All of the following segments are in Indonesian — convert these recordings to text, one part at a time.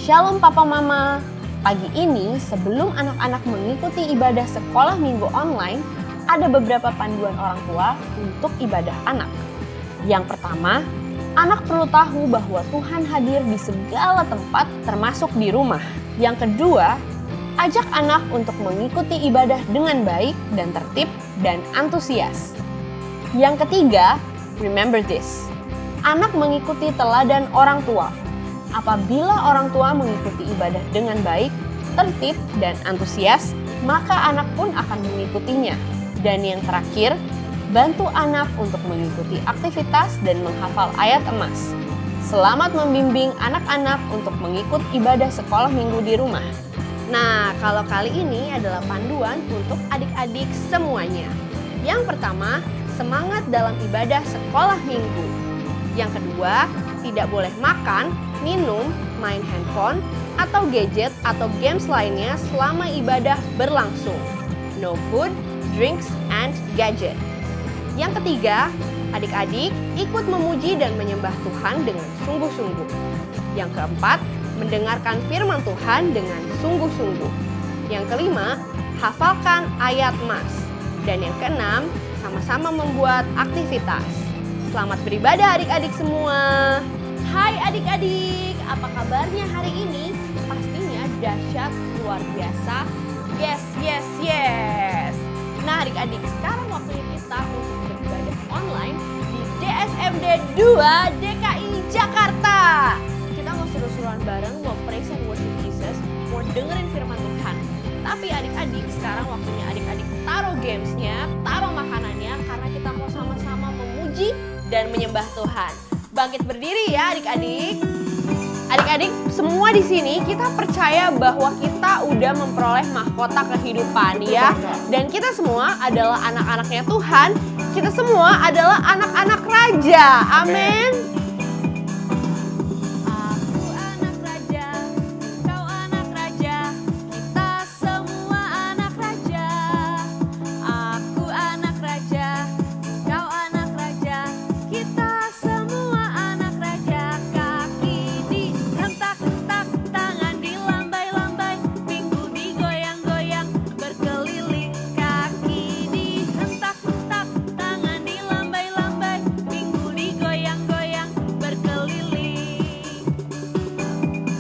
Shalom Papa Mama. Pagi ini sebelum anak-anak mengikuti ibadah sekolah minggu online, ada beberapa panduan orang tua untuk ibadah anak. Yang pertama, anak perlu tahu bahwa Tuhan hadir di segala tempat termasuk di rumah. Yang kedua, ajak anak untuk mengikuti ibadah dengan baik dan tertib dan antusias. Yang ketiga, remember this. Anak mengikuti teladan orang tua. Apabila orang tua mengikuti ibadah dengan baik, tertib, dan antusias, maka anak pun akan mengikutinya. Dan yang terakhir, bantu anak untuk mengikuti aktivitas dan menghafal ayat emas. Selamat membimbing anak-anak untuk mengikut ibadah sekolah minggu di rumah. Nah, kalau kali ini adalah panduan untuk adik-adik semuanya. Yang pertama, semangat dalam ibadah sekolah minggu. Yang kedua, tidak boleh makan, minum, main handphone, atau gadget atau games lainnya selama ibadah berlangsung. No food, drinks, and gadget. Yang ketiga, adik-adik ikut memuji dan menyembah Tuhan dengan sungguh-sungguh. Yang keempat, mendengarkan firman Tuhan dengan sungguh-sungguh. Yang kelima, hafalkan ayat mas. Dan yang keenam, sama-sama membuat aktivitas. Selamat beribadah adik-adik semua. Hai adik-adik, apa kabarnya hari ini? Pastinya dahsyat, luar biasa. Yes, yes, yes. Nah adik-adik, sekarang waktunya kita untuk beribadah online di DSMD 2 DKI Jakarta. Kita mau seru-seruan bareng, mau praise and worship Jesus, mau dengerin firman Tuhan. Tapi adik-adik, sekarang waktunya adik-adik taruh gamesnya, taruh makanannya, karena kita mau sama-sama memuji dan menyembah Tuhan. Bangkit berdiri ya adik-adik. Adik-adik semua di sini kita percaya bahwa kita udah memperoleh mahkota kehidupan ya. Dan kita semua adalah anak-anaknya Tuhan. Kita semua adalah anak-anak raja. Amin.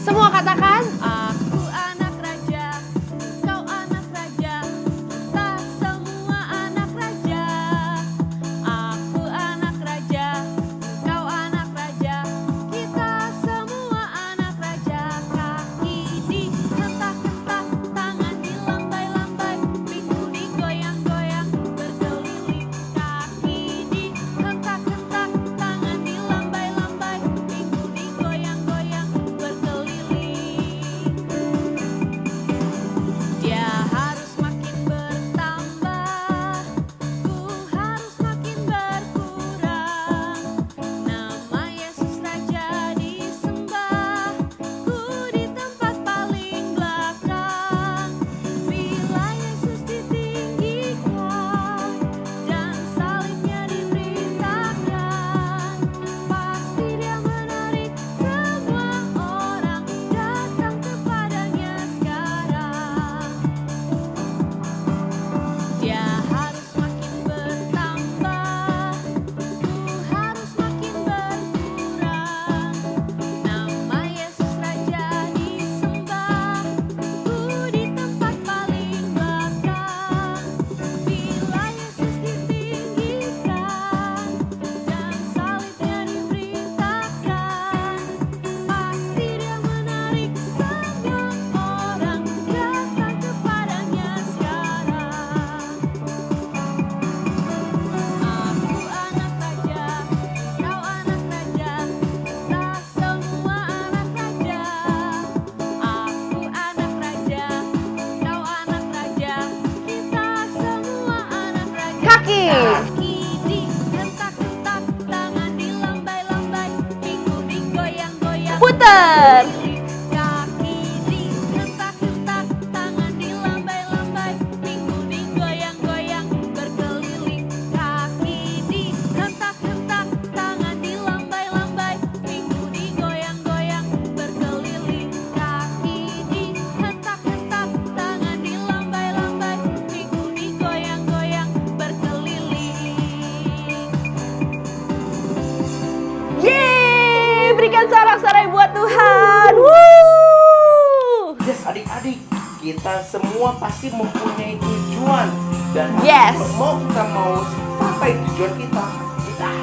Semua katakan, aku anak raja, kau anak raja, kita semua anak raja. Aku anak raja, kau anak raja, kita semua anak raja. Kaki dihentak-hentak, tangan dilambai-lambai, pintu digoyang-goyang, berkeliling. Kaki dihentak-hentak, tangan dilambai-lambai, pintu digoyang-goyang, berkeliling. Dia harus makin bertambah, ku harus makin berkurang. Nama Yesus Raja disembah, ku di tempat paling belakang. Bila Yesus ditinggikan dan salibnya diberitakan, pasti dia menarik semua orang datang kepadanya sekarang. Dia harus makin bertambah, ku harus makin berkurang. Nama Yesus Raja disembah, ku di tempat paling belakang. Bila Yesus ditinggikan dan salibnya diberitakan, pasti dia menarik semua orang datang kepadanya sekarang. Aku anak raja, kau anak raja, kita semua anak raja. Aku anak raja, kau anak raja, kita semua anak raja. Kaki dihentak-hentak, tangan dilambai-lambai, pintu digoyang-goyang, putar. Kaki dihentak-hentak, tangan dilambai-lambai, pintu digoyang-goyang, berkeliling. Kaki dihentak-hentak, tangan dilambai-lambai, pintu digoyang-goyang, berkeliling. Kaki semua pasti mempunyai tujuan. Dan Yes. kita mau sampai tujuan kita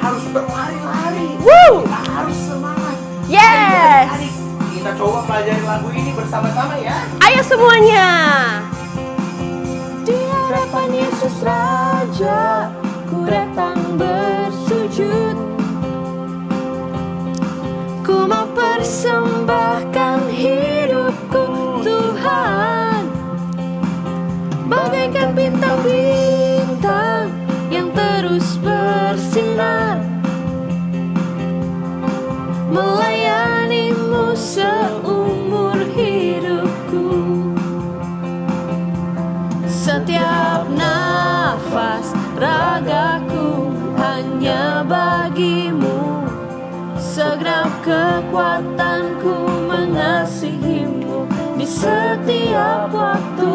harus berlari-lari. Woo! Kita harus semangat. Yes. Adik-adik, kita coba pelajari lagu ini bersama-sama ya. Ayo semuanya. Di hadapan Yesus Raja, ku datang bersujud. Ku mau persembahkan hidupku Tuhan, bagaikan bintang-bintang yang terus bersinar, melayanimu seumur hidupku. Setiap nafas ragaku hanya bagimu, segenap kekuatanku mengasihimu di setiap waktu,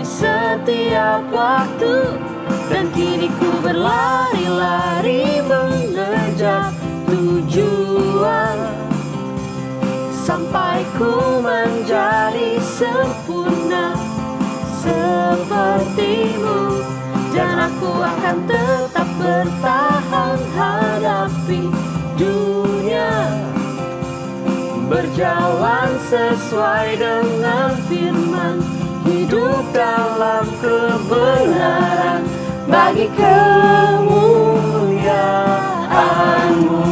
di setiap waktu. Dan kini ku berlari-lari mengejar tujuan, sampai ku menjadi sempurna sepertimu. Dan aku akan tetap bertahan hadapi dunia, berjalan sesuai dengan firman, hidup dalam kebenaran bagi kemuliaan-Mu.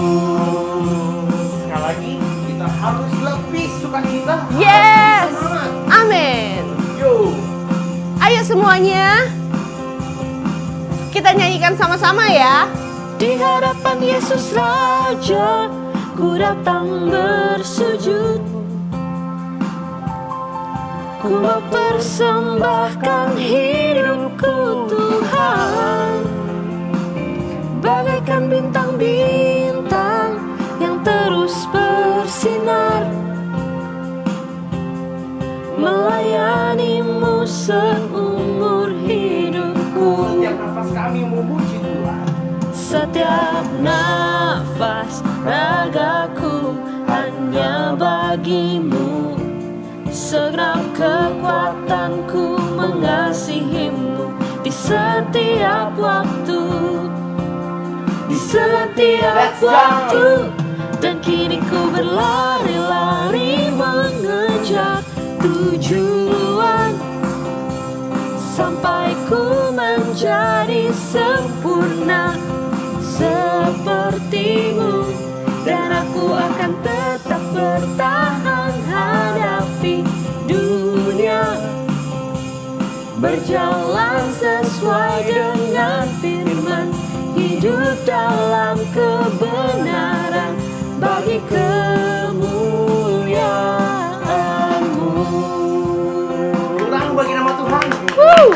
Sekali lagi, kita harus lebih sukacita. Yes. Semangat. Amin. Yo. Ayo semuanya. Kita nyanyikan sama-sama ya. Di hadapan Yesus Raja, ku datang bersujud. Ku mau persembahkan hidupku Tuhan, bagaikan bintang-bintang yang terus bersinar, melayanimu seumur hidupku. Setiap nafas kami memuji Tuhan. Setiap nafas ragaku hanya bagimu, segenap kekuatanku mengasihimu di setiap waktu, di setiap Let's go. waktu. Dan kini ku berlari-lari mengejar tujuan, sampai ku menjadi sempurna sepertimu. Dan aku akan tetap bertahan hadapi dunia, berjalan sesuai dengan firman, hidup dalam kebenaran bagi kemuliaan-Mu. Pulang bagi nama Tuhan. Woo!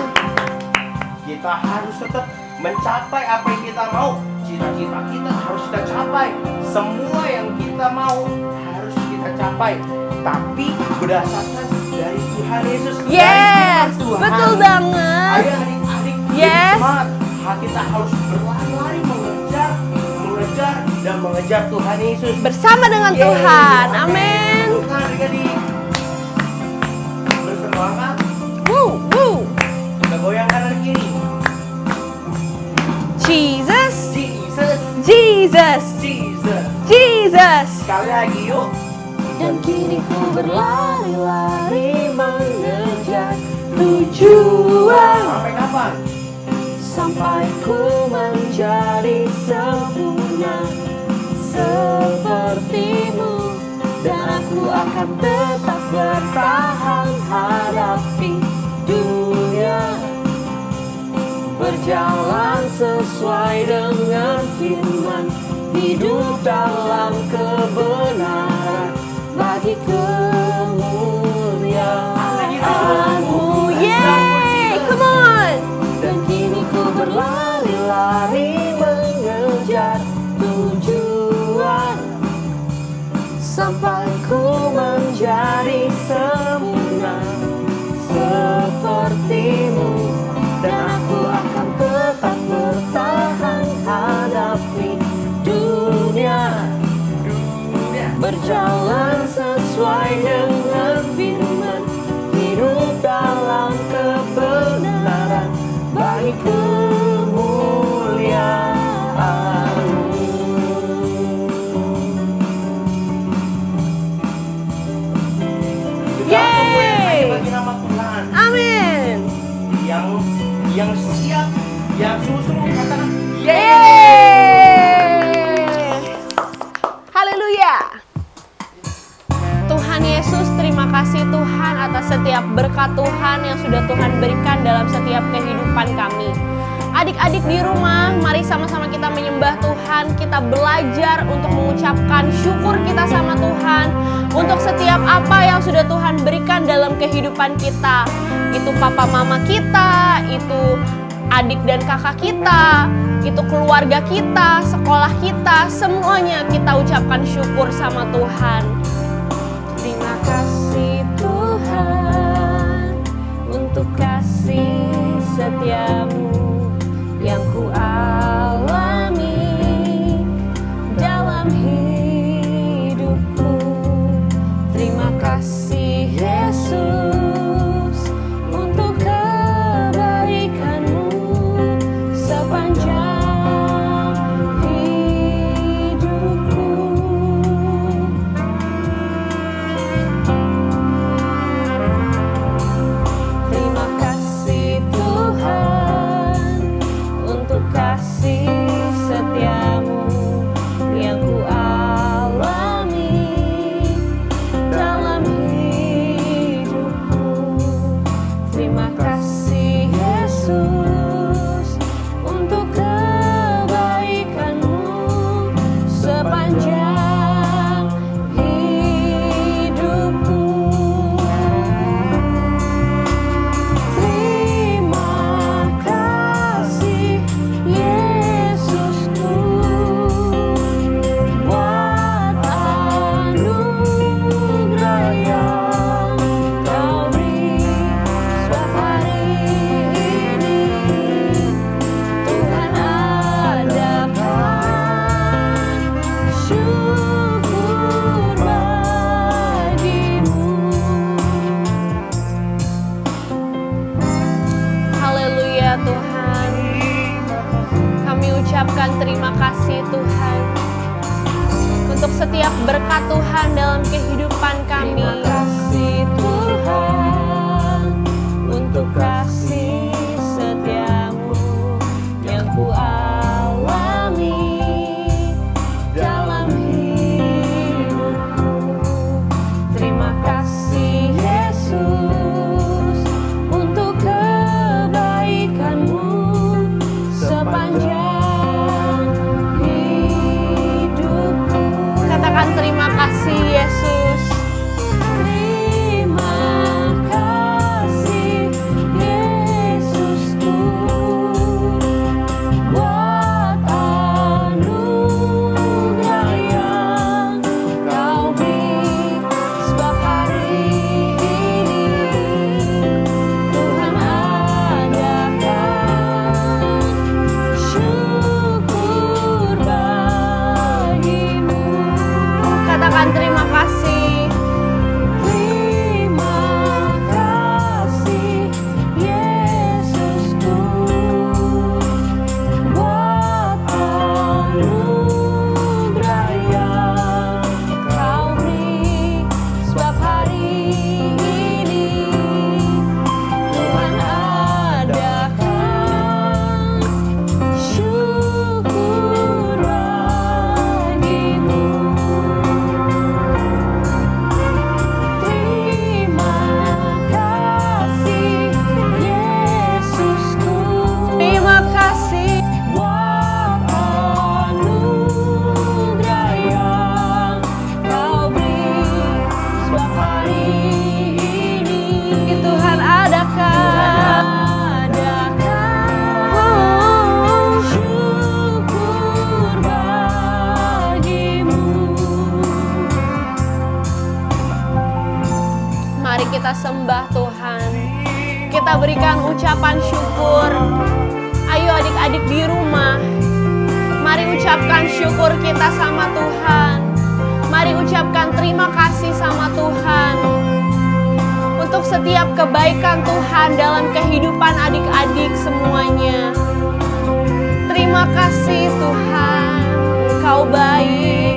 Kita harus tetap mencapai apa yang kita mau. Cita-cita kita harus kita capai. Semua yang kita mau harus kita capai. Tapi berdasarkan dari Tuhan Yesus. Yes. Dari Tuhan. Betul banget. Ayo adik-adik, Yes. semangat. Kita harus berlari-lari mengejar dan mengejar Tuhan Yesus. Bersama dengan Yeay. Tuhan. Amin. Tuhan adik-adik. Bersemangat. Woo, woo. Kita goyang kanan kiri. Jesus, Jesus, Jesus, Jesus. Jesus. Sekali lagi yuk. Dan kini ku berlari-lari mengejar tujuan, Sampai kapan? sampai ku menjadi sempurna sepertimu. Dan aku akan tetap bertahan hadapi dunia, berjalan sesuai dengan firman, hidup dalam kebenaran bagi kemuliaan-Mu. Yay, come on. Dan kini ku berlari-lari mengejar tujuan, sampai ku menjadi sempurna sepertimu. Dan aku akan tetap bertahan hadapi dunia, berjalan sesuai dengan firman, hidup bagi kemuliaan-Mu. Yeay. Bagi nama Tuhan. Amin. Yang siap, yang sungguh-sungguh katakan Yeay. Haleluya. Tuhan Yesus, terima kasih Tuhan atas setiap berkat Tuhan yang sudah Tuhan berikan dalam setiap kehidupan kami. Adik-adik di rumah, mari sama-sama kita menyembah Tuhan. Kita belajar untuk mengucapkan syukur kita sama Tuhan untuk setiap apa yang sudah Tuhan berikan dalam kehidupan kita. Itu papa mama kita, itu adik dan kakak kita, itu keluarga kita, sekolah kita, semuanya kita ucapkan syukur sama Tuhan. Terima kasih Tuhan untuk kasih setiamu yang ku alami dalam hidupku. Terima kasih Yesus untuk kebaikan-Mu sepanjang hidupku. Terima kasih Tuhan untuk kasih setiamu yang ku alami dalam hidupku. Terima kasih Yesus untuk kebaikan-Mu sepanjang hidupku. Terima kasih Yesusku buat anugerah yang Kau beri setiap hari ini. Tuhan adakan syukur bagimu. Haleluya Tuhan. Kami ucapkan terima kasih Tuhan untuk setiap berkat Tuhan dalam kehidupan kami. Terima kasih Tuhan untuk kasih setiamu yang ku alami dalam hidupku. Terima kasih Yesus untuk kebaikan-Mu sepanjang hidupku. Katakan terima kasih Yesus. Terima kasih Yesusku buat anugerah yang Kau beri setiap hari ini. Tuhan adakan syukur bagimu. Katakan terima kasih. Terima kasih Yesusku buat anugerah yang Kau beri setiap hari ini. Tuhan adakan syukur bagimu. Terima kasih Yesusku. Terima kasih buat anugerah yang Kau beri setiap hari ini. Tuhan adakan syukur bagimu. Mari kita sembah Tuhan. Kita berikan ucapan syukur. Ayo adik-adik di rumah, mari ucapkan syukur kita sama Tuhan. Mari ucapkan terima kasih sama Tuhan untuk untuk setiap kebaikan Tuhan dalam kehidupan adik-adik semuanya. Terima kasih Tuhan, Engkau baik.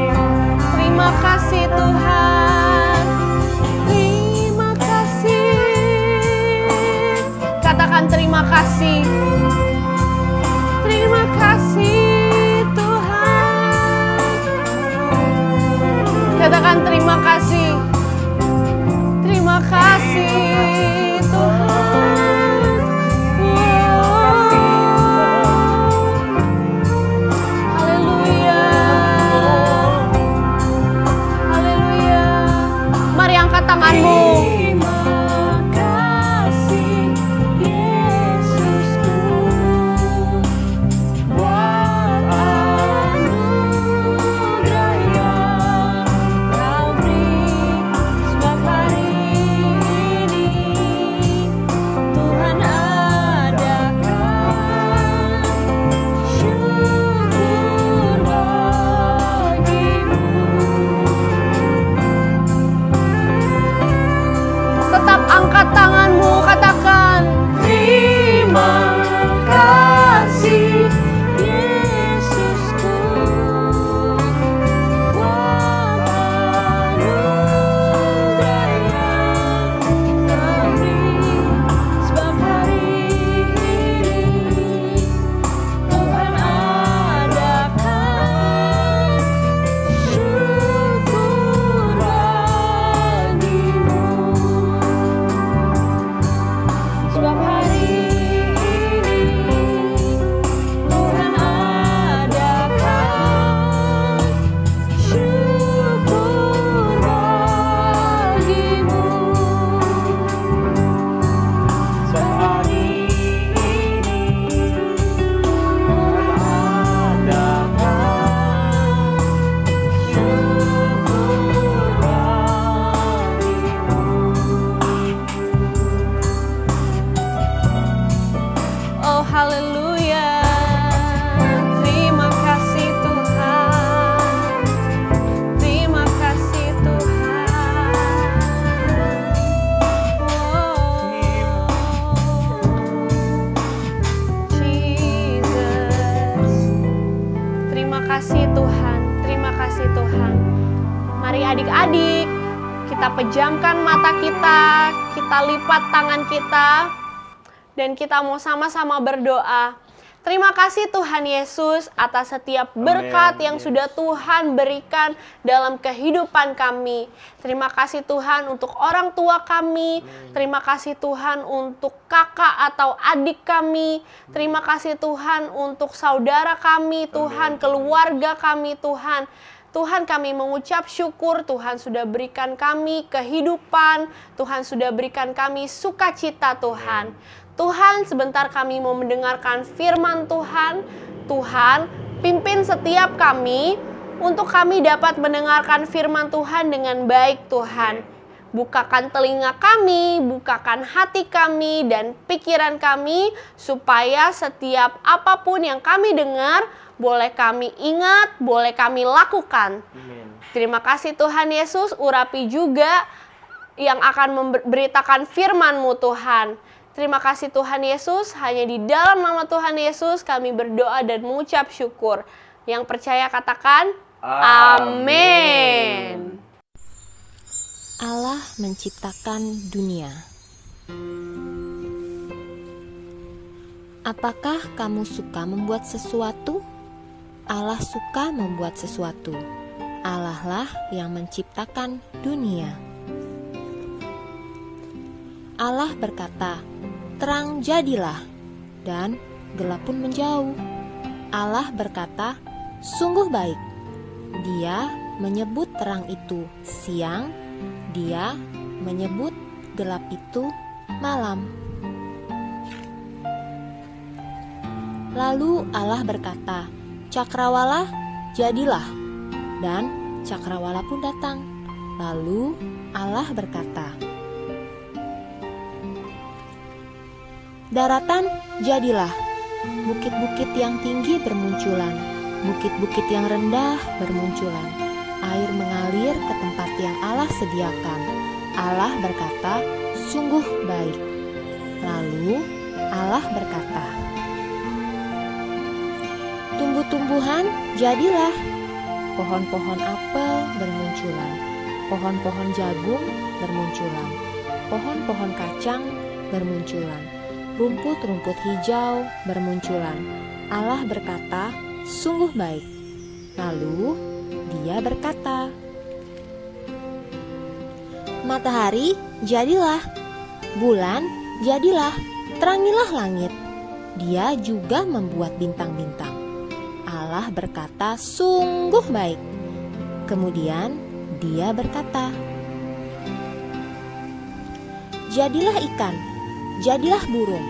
Terima kasih Tuhan. Terima kasih. Katakan terima kasih. Terima kasih Tuhan. Katakan terima kasih. Terima kasih Tuhan. Haleluya. Haleluya. Mari angkat tanganmu. Tetap angkat tanganmu, katakan terima kasih Yesusku buat anugerah yang Kau beri. Sebab hari ini Tuhan adakan syukur bagimu. Sebab hari ini Tuhan adakan syukur bagimu. Sebab hari ini Tuhan adakan syukur bagimu. Oh haleluya. Terima kasih Tuhan. Terima kasih Tuhan. Oh, Jesus. Terima kasih Tuhan. Terima kasih Tuhan. Mari adik-adik, kita pejamkan mata kita lipat tangan kita, dan kita mau sama-sama berdoa. Terima kasih Tuhan Yesus atas setiap berkat yang sudah Tuhan berikan dalam kehidupan kami. Terima kasih Tuhan untuk orang tua kami. Terima kasih Tuhan untuk kakak atau adik kami. Terima kasih Tuhan untuk saudara kami, Tuhan, keluarga kami, Tuhan. Tuhan, kami mengucap syukur Tuhan sudah berikan kami kehidupan. Tuhan sudah berikan kami sukacita Tuhan. Tuhan, sebentar kami mau mendengarkan firman Tuhan. Tuhan, pimpin setiap kami untuk kami dapat mendengarkan firman Tuhan dengan baik Tuhan. Bukakan telinga kami, bukakan hati kami dan pikiran kami, supaya setiap apapun yang kami dengar, boleh kami ingat, boleh kami lakukan. Terima kasih Tuhan Yesus, urapi juga yang akan memberitakan firman-Mu Tuhan. Terima kasih Tuhan Yesus, hanya di dalam nama Tuhan Yesus kami berdoa dan mengucap syukur. Yang percaya katakan, amin. Allah menciptakan dunia. Apakah kamu suka membuat sesuatu? Allah suka membuat sesuatu. Allah lah yang menciptakan dunia. Allah berkata, "Terang jadilah," dan gelap pun menjauh. Allah berkata, "Sungguh baik." Dia menyebut terang itu siang, Dia menyebut gelap itu malam. Lalu Allah berkata, "Cakrawala, jadilah," dan cakrawala pun datang. Lalu Allah berkata, "Daratan, jadilah. Bukit-bukit yang tinggi bermunculan, bukit-bukit yang rendah bermunculan. Air mengalir ke tempat yang Allah sediakan." Allah berkata, sungguh baik. Lalu Allah berkata, tumbuh-tumbuhan jadilah. Pohon-pohon apel bermunculan, pohon-pohon jagung bermunculan, pohon-pohon kacang bermunculan, rumput-rumput hijau bermunculan. Allah berkata, sungguh baik. Lalu Dia berkata, matahari jadilah, bulan jadilah, terangilah langit. Dia juga membuat bintang-bintang. Allah berkata, sungguh baik. Kemudian Dia berkata, jadilah ikan, jadilah burung.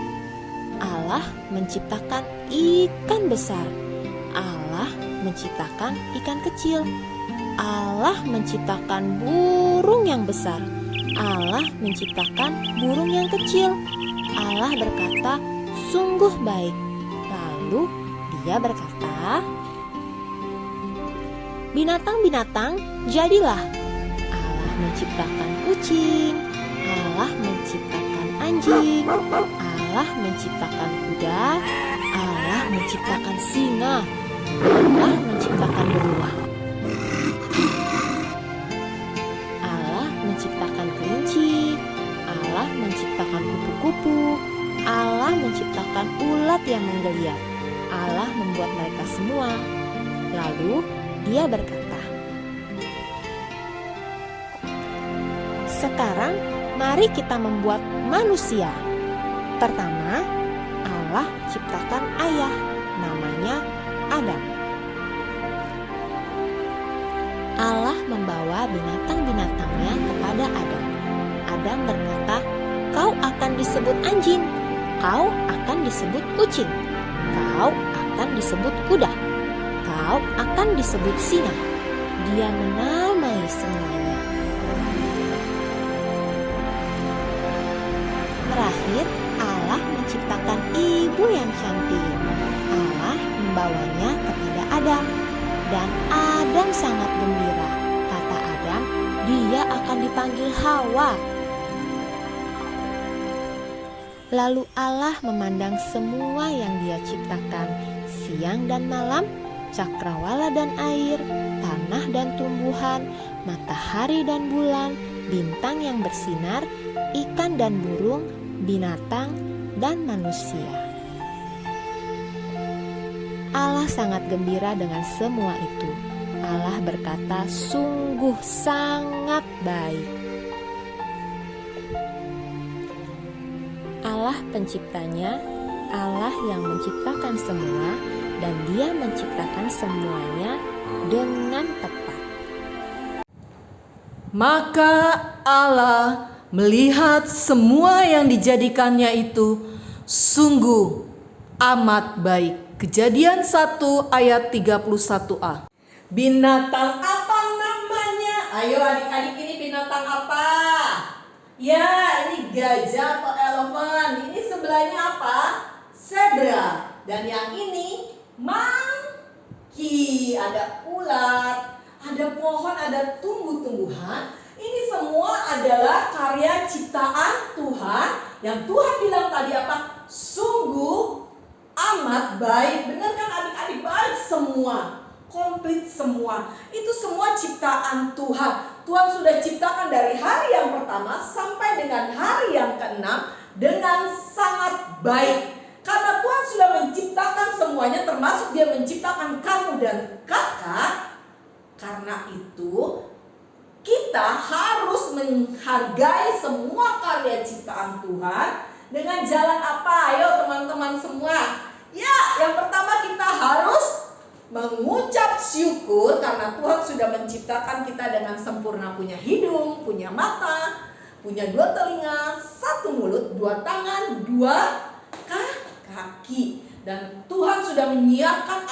Allah menciptakan ikan besar. Allah menciptakan ikan kecil. Allah menciptakan burung yang besar. Allah menciptakan burung yang kecil. Allah berkata, sungguh baik. Lalu Dia berkata, binatang-binatang jadilah. Allah menciptakan kucing. Allah menciptakan anjing. Allah menciptakan kuda. Allah menciptakan singa. Allah menciptakan beruang. Allah menciptakan kelinci. Allah menciptakan kupu-kupu. Allah menciptakan ulat yang menggeliat. Allah membuat mereka semua. Lalu Dia berkata, sekarang mari kita membuat manusia. Pertama, Allah ciptakan ayah, namanya Adam. Allah membawa binatang-binatangnya kepada Adam. Adam berkata, kau akan disebut anjing, kau akan disebut kucing, kau akan disebut kuda, kau akan disebut singa. Dia menamai semuanya. Terakhir, Allah menciptakan ibu yang cantik. Allah membawanya kepada Adam. Dan Adam sangat gembira. Kata Adam, dia akan dipanggil Hawa. Lalu Allah memandang semua yang Dia ciptakan, siang dan malam, cakrawala dan air, tanah dan tumbuhan, matahari dan bulan, bintang yang bersinar, ikan dan burung, binatang dan manusia. Allah sangat gembira dengan semua itu. Allah berkata, sungguh sangat baik. Allah penciptanya, Allah yang menciptakan semua, dan Dia menciptakan semuanya dengan tepat. Maka Allah melihat semua yang dijadikannya itu sungguh amat baik. Kejadian 1 ayat 31a. Binatang apa namanya? Ayo adik-adik, ini binatang apa? Ya, ini gajah atau elephant. Ini sebelahnya apa? Zebra. Dan yang ini monkey. Ada ulat, ada pohon, ada tumbuh-tumbuhan. Ini semua adalah karya ciptaan Tuhan yang Tuhan bilang tadi apa? Sungguh amat baik. Benar kan adik-adik? Baik semua, komplit semua. Itu semua ciptaan Tuhan. Tuhan sudah ciptakan dari hari yang pertama sampai dengan hari yang ke-6 dengan sangat baik. Karena Tuhan sudah menciptakan semuanya, termasuk Dia menciptakan kamu dan kakak. Karena itu kita harus menghargai semua karya ciptaan Tuhan. Dengan jalan apa? Ayo teman-teman semua. Ya, yang pertama kita harus mengucap syukur karena Tuhan sudah menciptakan kita dengan sempurna, punya hidung, punya mata, punya 2 telinga, 1 mulut, 2 tangan, 2 kaki. Dan Tuhan sudah menyiapkan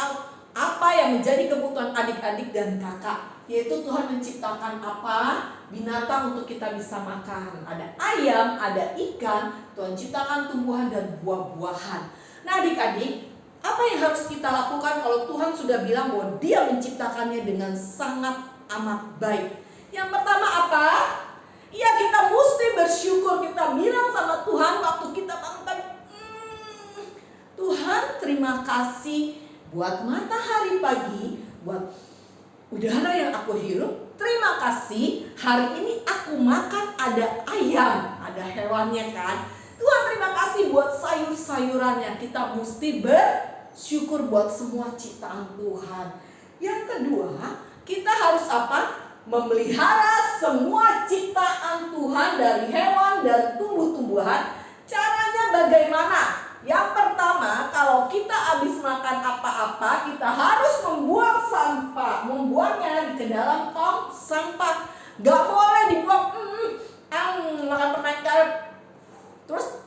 apa yang menjadi kebutuhan adik-adik dan kakak. Yaitu Tuhan menciptakan apa? Binatang untuk kita bisa makan. Ada ayam, ada ikan. Tuhan ciptakan tumbuhan dan buah-buahan. Nah adik-adik, apa yang harus kita lakukan kalau Tuhan sudah bilang bahwa Dia menciptakannya dengan sangat amat baik? Yang pertama apa? Ya kita mesti bersyukur, kita bilang sama Tuhan waktu kita bangun tadi, Tuhan terima kasih buat matahari pagi, buat udara yang aku hirup. Terima kasih hari ini aku makan ada ayam, ada hewannya kan. Tuhan terima kasih buat sayur-sayurannya. Kita mesti bersyukur buat semua ciptaan Tuhan. Yang kedua, kita harus apa? Memelihara semua ciptaan Tuhan dari hewan dan tumbuh-tumbuhan. Caranya bagaimana? Yang pertama, kalau kita habis makan apa-apa, kita harus membuang sampah, membuangnya ke dalam tong sampah. Gak boleh dibuang, makan permen karet, terus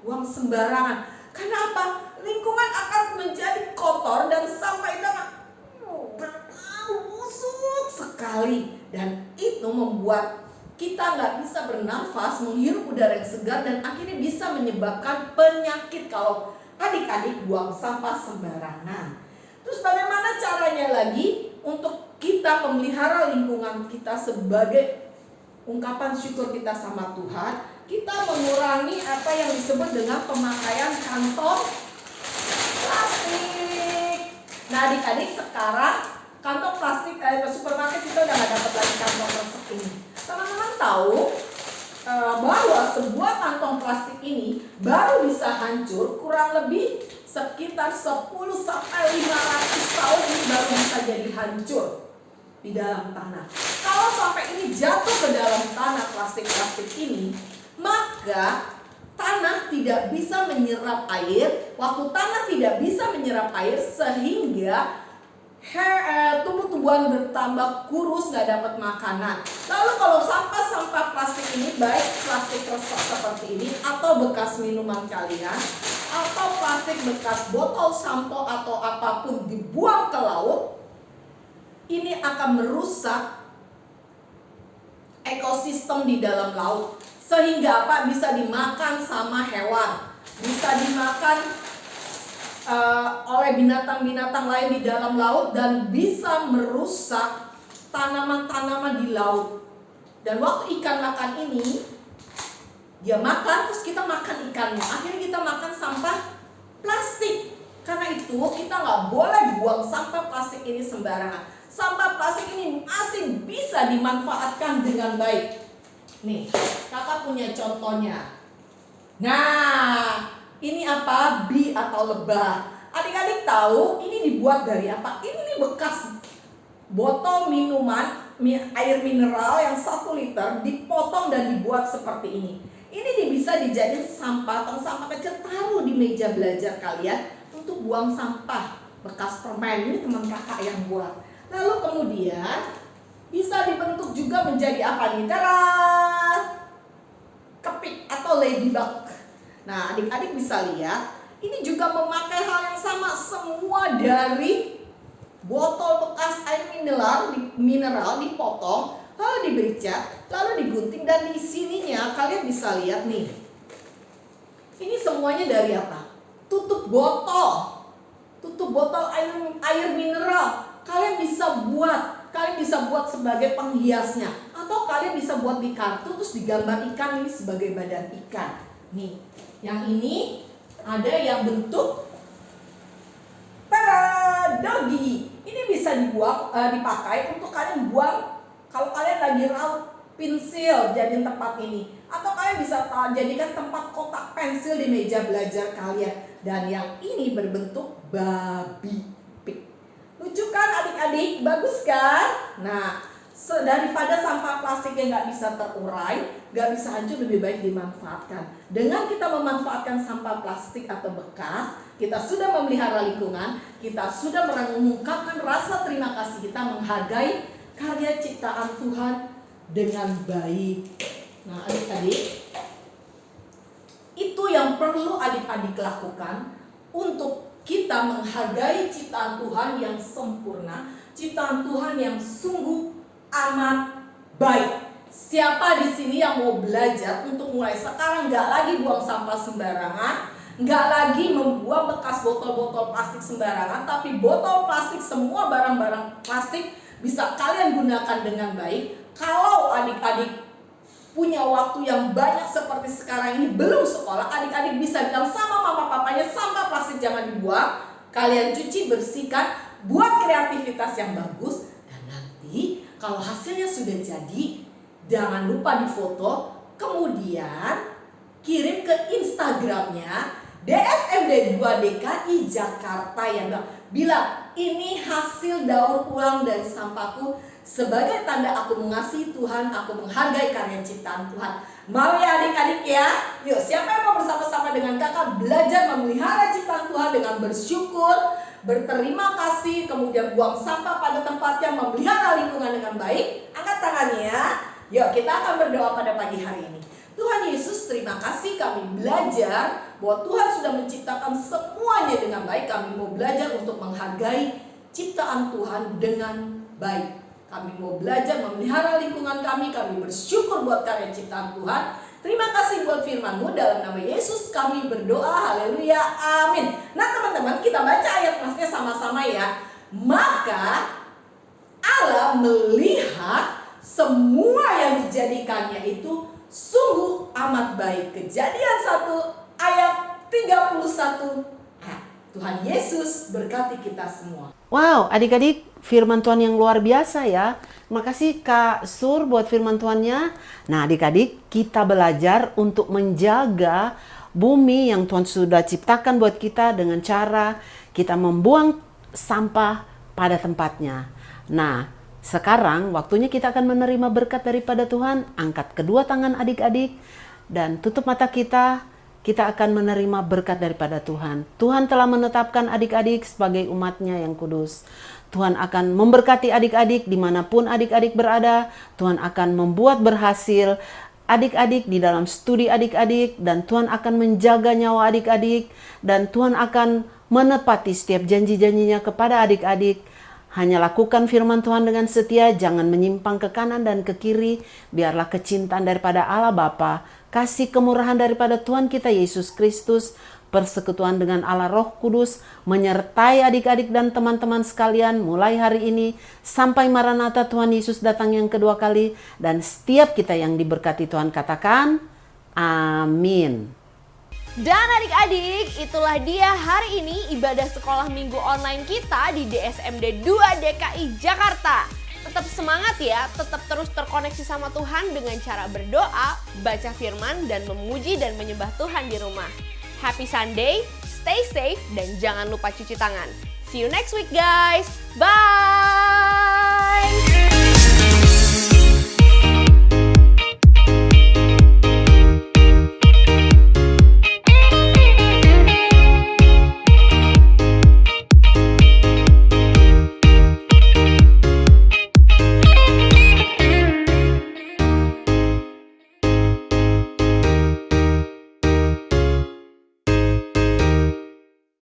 buang sembarangan. Karena apa? Lingkungan akan menjadi kotor dan sampah itu akan berbau busuk sekali, dan itu membuat kita nggak bisa bernafas, menghirup udara yang segar, dan akhirnya bisa menyebabkan penyakit kalau adik-adik buang sampah sembarangan. Terus bagaimana caranya lagi untuk kita memelihara lingkungan kita sebagai ungkapan syukur kita sama Tuhan? Kita mengurangi apa yang disebut dengan pemakaian kantong plastik. Nah adik-adik, sekarang kantong plastik supermarket kita udah nggak dapat lagi kantong plastik ini. Teman-teman tahu bahwa sebuah kantong plastik ini baru bisa hancur kurang lebih sekitar 10 sampai 500 tahun ini baru bisa jadi hancur di dalam tanah. Kalau sampai ini jatuh ke dalam tanah plastik-plastik ini, maka tanah tidak bisa menyerap air. Waktu tanah tidak bisa menyerap air, sehingga tumbuh-tumbuhan bertambah kurus, gak dapat makanan. Lalu kalau sampah-sampah plastik ini, baik plastik resek seperti ini, atau bekas minuman kalian, atau plastik bekas botol sampo atau apapun dibuang ke laut, ini akan merusak ekosistem di dalam laut. Sehingga apa? Bisa dimakan sama hewan, bisa dimakan oleh binatang-binatang lain di dalam laut, dan bisa merusak tanaman-tanaman di laut. Dan waktu ikan makan ini, dia makan, terus kita makan ikannya. Akhirnya kita makan sampah plastik. Karena itu kita nggak boleh buang sampah plastik ini sembarangan. Sampah plastik ini masih bisa dimanfaatkan dengan baik. Nih, kakak punya contohnya. Nah, ini apa? Bi atau lebah. Adik-adik tahu ini dibuat dari apa? Ini bekas botol minuman air mineral yang 1 liter dipotong dan dibuat seperti ini. Ini bisa dijadikan sampah, tong sampah kecil, taruh di meja belajar kalian untuk buang sampah bekas permen. Ini teman kakak yang buat. Lalu kemudian bisa dibentuk juga menjadi apa nih? Tara! Kepik atau ladybug. Nah, adik-adik bisa lihat, ini juga memakai hal yang sama, semua dari botol bekas air mineral dipotong, lalu diberi cat, lalu digunting, dan di sininya kalian bisa lihat nih. Ini semuanya dari apa? Tutup botol air mineral. Kalian bisa buat sebagai penghiasnya, atau kalian bisa buat di kartu terus digambar ikan ini sebagai badan ikan. Nih, yang ini ada yang bentuk doggy. Ini bisa dipakai untuk kalian buang kalau kalian lagi raut pensil, jadiin tempat ini. Atau kalian bisa jadikan tempat kotak pensil di meja belajar kalian. Dan yang ini berbentuk babi pig. Lucu kan adik-adik? Bagus kan? Nah, daripada sampah plastik yang gak bisa terurai, gak bisa hancur, lebih baik dimanfaatkan. Dengan kita memanfaatkan sampah plastik atau bekas, kita sudah memelihara lingkungan, kita sudah mengungkapkan rasa terima kasih kita, menghargai karya ciptaan Tuhan dengan baik. Nah adik-adik, itu yang perlu adik-adik lakukan untuk kita menghargai ciptaan Tuhan yang sempurna, ciptaan Tuhan yang sungguh amat baik. Siapa di sini yang mau belajar untuk mulai sekarang gak lagi buang sampah sembarangan, gak lagi membuang bekas botol-botol plastik sembarangan, tapi botol plastik, semua barang-barang plastik bisa kalian gunakan dengan baik. Kalau adik-adik punya waktu yang banyak seperti sekarang ini belum sekolah, adik-adik bisa bilang sama mama papanya, sampah plastik jangan dibuang, kalian cuci, bersihkan, buat kreativitas yang bagus, dan nanti kalau hasilnya sudah jadi, jangan lupa difoto, kemudian kirim ke Instagramnya DSMD 2 DKI Jakarta yang bilang ini hasil daur ulang dari sampahku, sebagai tanda aku mengasihi Tuhan, aku menghargai karya ciptaan Tuhan. Mau ya adik-adik ya? Yuk, siapa yang mau bersama-sama dengan kakak belajar memelihara ciptaan Tuhan dengan bersyukur, berterima kasih, kemudian buang sampah pada tempatnya, memelihara lingkungan dengan baik? Angkat tangannya. Yuk, kita akan berdoa pada pagi hari ini. Tuhan Yesus, terima kasih kami belajar bahwa Tuhan sudah menciptakan semuanya dengan baik. Kami mau belajar untuk menghargai ciptaan Tuhan dengan baik. Kami mau belajar memelihara lingkungan kami bersyukur buat karya ciptaan Tuhan. Terima kasih buat firman-Mu, dalam nama Yesus kami berdoa, haleluya, amin. Nah teman-teman, kita baca ayat masnya sama-sama ya. Maka Allah melihat semua yang dijadikannya itu sungguh amat baik. Kejadian 1 ayat 31. Tuhan Yesus berkati kita semua. Wow, adik-adik, firman Tuhan yang luar biasa ya. Terima kasih Kak Sur buat firman Tuhannya. Nah adik-adik, kita belajar untuk menjaga bumi yang Tuhan sudah ciptakan buat kita dengan cara kita membuang sampah pada tempatnya. Nah, sekarang waktunya kita akan menerima berkat daripada Tuhan. Angkat kedua tangan adik-adik dan tutup mata kita. Kita akan menerima berkat daripada Tuhan. Tuhan telah menetapkan adik-adik sebagai umat-Nya yang kudus. Tuhan akan memberkati adik-adik dimanapun adik-adik berada. Tuhan akan membuat berhasil adik-adik di dalam studi adik-adik. Dan Tuhan akan menjaga nyawa adik-adik. Dan Tuhan akan menepati setiap janji-janjinya kepada adik-adik. Hanya lakukan firman Tuhan dengan setia, jangan menyimpang ke kanan dan ke kiri. Biarlah kecintaan daripada Allah Bapa, kasih kemurahan daripada Tuhan kita Yesus Kristus, persekutuan dengan Allah Roh Kudus, menyertai adik-adik dan teman-teman sekalian mulai hari ini sampai Maranatha Tuhan Yesus datang yang kedua kali. Dan setiap kita yang diberkati Tuhan katakan, amin. Dan adik-adik, itulah dia hari ini ibadah sekolah minggu online kita di DSMD 2 DKI Jakarta. Tetap semangat ya, tetap terus terkoneksi sama Tuhan dengan cara berdoa, baca firman, dan memuji dan menyembah Tuhan di rumah. Happy Sunday, stay safe, dan jangan lupa cuci tangan. See you next week guys, bye!